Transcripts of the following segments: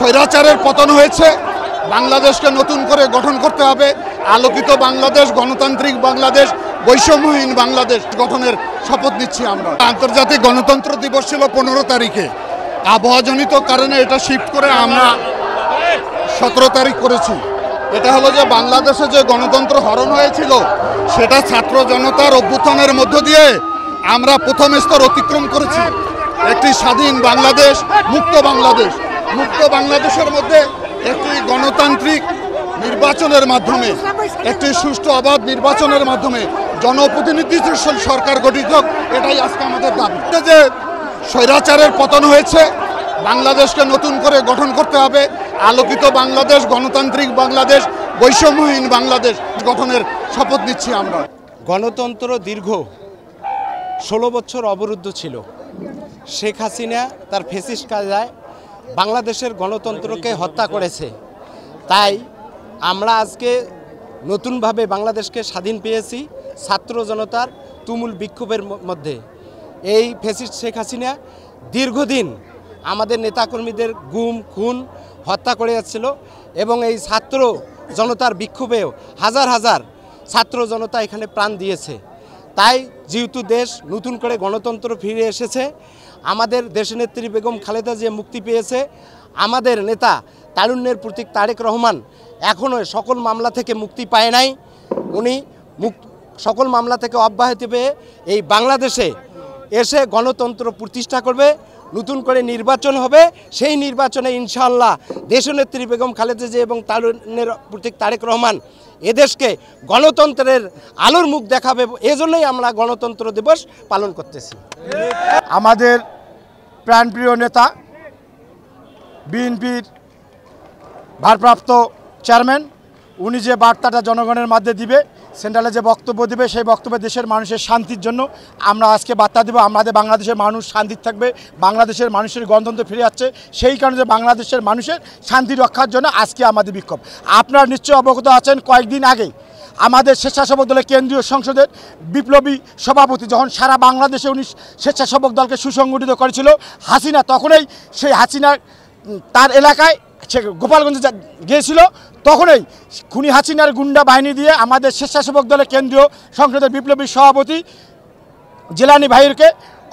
স্বৈরাচারের পতন হয়েছে, বাংলাদেশকে নতুন করে গঠন করতে হবে। আলোকিত বাংলাদেশ, গণতান্ত্রিক বাংলাদেশ, বৈষম্যহীন বাংলাদেশ গঠনের শপথ নিচ্ছি আমরা। আন্তর্জাতিক গণতন্ত্র দিবস ছিল 15 তারিখে, আবহাওয়াজনিত কারণে এটা শিফট করে আমরা 17 তারিখ করেছি। এটা হলো যে বাংলাদেশে যে গণতন্ত্র হরণ হয়েছিল সেটা ছাত্র জনতার অভ্যুত্থানের মধ্য দিয়ে আমরা প্রথম স্তর অতিক্রম করেছি। একটি স্বাধীন বাংলাদেশ, মুক্ত বাংলাদেশ, মুক্ত বাংলাদেশের মধ্যে একটি গণতান্ত্রিক নির্বাচনের মাধ্যমে, একটি সুষ্ঠু অবাধ নির্বাচনের মাধ্যমে জনপ্রতিনিধিত্ব সরকার গঠিত হোক, এটাই আজকে আমাদের দাবি। যে স্বৈরাচারের পতন হয়েছে, বাংলাদেশকে নতুন করে গঠন করতে হবে। আলোকিত বাংলাদেশ, গণতান্ত্রিক বাংলাদেশ, বৈষম্যহীন বাংলাদেশ গঠনের শপথ নিচ্ছি আমরা। গণতন্ত্র দীর্ঘ 16 বছর অবরুদ্ধ ছিল। শেখ হাসিনা তার ফ্যাসিস্ট কায়দায় বাংলাদেশের গণতন্ত্রকে হত্যা করেছে। তাই আমরা আজকে নতুনভাবে বাংলাদেশকে স্বাধীন পেয়েছি ছাত্র জনতার তুমুল বিক্ষোভের মধ্যে। এই ফ্যাসিস্ট শেখ হাসিনা দীর্ঘদিন আমাদের নেতাকর্মীদের গুম খুন হত্যা করে যাচ্ছিল এবং এই ছাত্র জনতার বিক্ষোভেও হাজার হাজার ছাত্র জনতা এখানে প্রাণ দিয়েছে। তাই যেহেতু দেশ নতুন করে গণতন্ত্র ফিরে এসেছে, আমাদের দেশনেত্রী বেগম খালেদা জিয়া মুক্তি পেয়েছে, আমাদের নেতা তারুণ্যের প্রতীক তারেক রহমান এখনও সকল মামলা থেকে মুক্তি পায় নাই। উনি সকল মামলা থেকে অব্যাহতি পেয়ে এই বাংলাদেশে এসে গণতন্ত্র প্রতিষ্ঠা করবে, নতুন করে নির্বাচন হবে। সেই নির্বাচনে ইনশাআল্লাহ দেশনেত্রী বেগম খালেদা জিয়া এবং তারুণ্যের প্রতীক তারেক রহমান এদেশকে গণতন্ত্রের আলোর মুখ দেখাবে। এজন্যই আমরা গণতন্ত্র দিবস পালন করতেছি। আমাদের প্রাণপ্রিয় নেতা বিএনপির ভারপ্রাপ্ত চেয়ারম্যান, উনি যে বার্তাটা জনগণের মধ্যে দিবে, সেন্ট্রালে যে বক্তব্য দিবে, সেই বক্তব্যে দেশের মানুষের শান্তির জন্য আমরা আজকে বার্তা দেব। আমাদের বাংলাদেশের মানুষ শান্তি থাকবে, বাংলাদেশের মানুষের গণতন্ত্র ফিরে যাচ্ছে, সেই কারণে বাংলাদেশের মানুষের শান্তি রক্ষার জন্য আজকে আমাদের বিক্ষোভ। আপনারা নিশ্চয়ই অবগত আছেন, কয়েকদিন আগে আমাদের স্বেচ্ছাসেবক দলের কেন্দ্রীয় সংসদের বিপ্লবী সভাপতি যখন সারা বাংলাদেশে উনি স্বেচ্ছাসেবক দলকে সুসংগঠিত করেছিল হাসিনা, তখনই সেই হাসিনা তার এলাকায় সে গোপালগঞ্জে গিয়েছিল, তখনই খুনি হাসিনার গুন্ডা বাহিনী দিয়ে আমাদের স্বেচ্ছাসেবক দলের কেন্দ্রীয় সংসদের বিপ্লবী সভাপতি জিলানি ভাইয়েরকে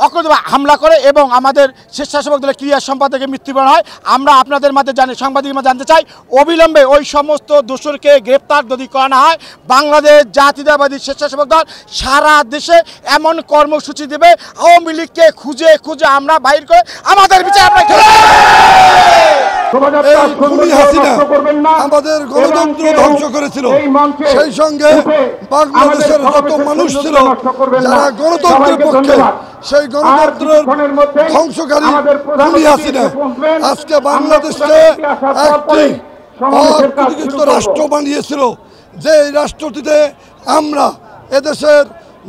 অকথ্য হামলা করে এবং আমাদের স্বেচ্ছাসেবক দলের ক্রিয়া সম্পাদকের মৃত্যুবরণ হয়। আমরা আপনাদের মাঝে সাংবাদিকের মাঝে জানতে চাই, অবিলম্বে ওই সমস্ত দোষরকে গ্রেপ্তার যদি করা না হয়, বাংলাদেশ জাতীয়তাবাদী স্বেচ্ছাসেবক দল সারা দেশে এমন কর্মসূচি দেবে, আওয়ামী লীগকে খুঁজে খুঁজে আমরা বাইর করে আমাদের বিচার আমরা আমাদের গণতন্ত্র ধ্বংস করেছিল, সেই সঙ্গে বাংলাদেশের যত মানুষ ছিল যারা গণতন্ত্রের পক্ষে, সেই গণতন্ত্রের ধ্বংসকারী খুনি হাসিনা আজকে বাংলাদেশকে একটি অপ্রতিষ্ঠিত রাষ্ট্র বানিয়েছিল, যে রাষ্ট্রটিতে আমরা এদেশের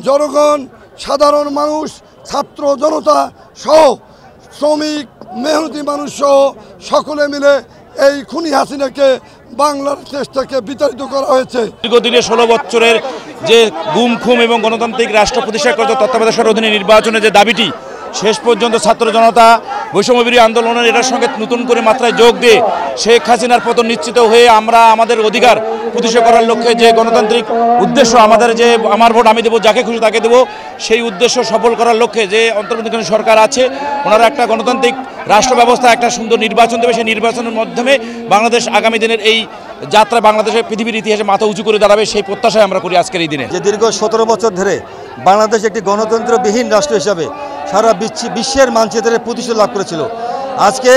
জনগণ, সাধারণ মানুষ, ছাত্র জনতা সহ শ্রমিক মেহনতি মানুষ সহ সকলে মিলে এই খুনি হাসিনাকে বাংলাদেশ থেকে বিতাড়িত করা হয়েছে। দীর্ঘদিনে 16 বছরের যে গুম খুম এবং গণতান্ত্রিক রাষ্ট্র প্রতিষ্ঠা করতে তত্ত্বাবধায়ক সরকারের অধীনে নির্বাচনের যে দাবিটি, শেষ পর্যন্ত ছাত্র জনতা বৈষম্যবিরোধী আন্দোলনের এটার সঙ্গে নতুন করে মাত্রায় যোগ দিয়ে শেখ হাসিনার পতন নিশ্চিত হয়ে আমরা আমাদের অধিকার প্রতিষ্ঠা করার লক্ষ্যে যে গণতান্ত্রিক উদ্দেশ্য, আমাদের যে আমার ভোট আমি দেবো, যাকে খুশি তাকে দেবো, সেই উদ্দেশ্য সফল করার লক্ষ্যে যে অন্তর্বর্তীকালীন সরকার আছে, ওনারা একটা গণতান্ত্রিক রাষ্ট্র ব্যবস্থা, একটা সুন্দর নির্বাচন দেবে। সেই নির্বাচনের মাধ্যমে বাংলাদেশ আগামী দিনের এই যাত্রা বাংলাদেশের পৃথিবীর ইতিহাসে মাথা উঁচু করে দাঁড়াবে, সেই প্রত্যাশায় আমরা করি আজকের এই দিনে। যে দীর্ঘ 17 বছর ধরে বাংলাদেশ একটি গণতন্ত্রবিহীন রাষ্ট্র হিসাবে সারা বিশ্বের মানচিত্রে প্রতিষ্ঠা লাভ করেছিল, আজকে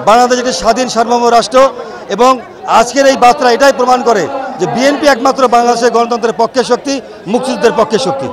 বাংলাদেশ একটি স্বাধীন সার্বভৌম রাষ্ট্র এবং আজকের এই বার্তা এটাই প্রমাণ করে যে বিএনপি একমাত্র বাংলাদেশের গণতন্ত্রের পক্ষের শক্তি, মুক্তিযুদ্ধের পক্ষের শক্তি।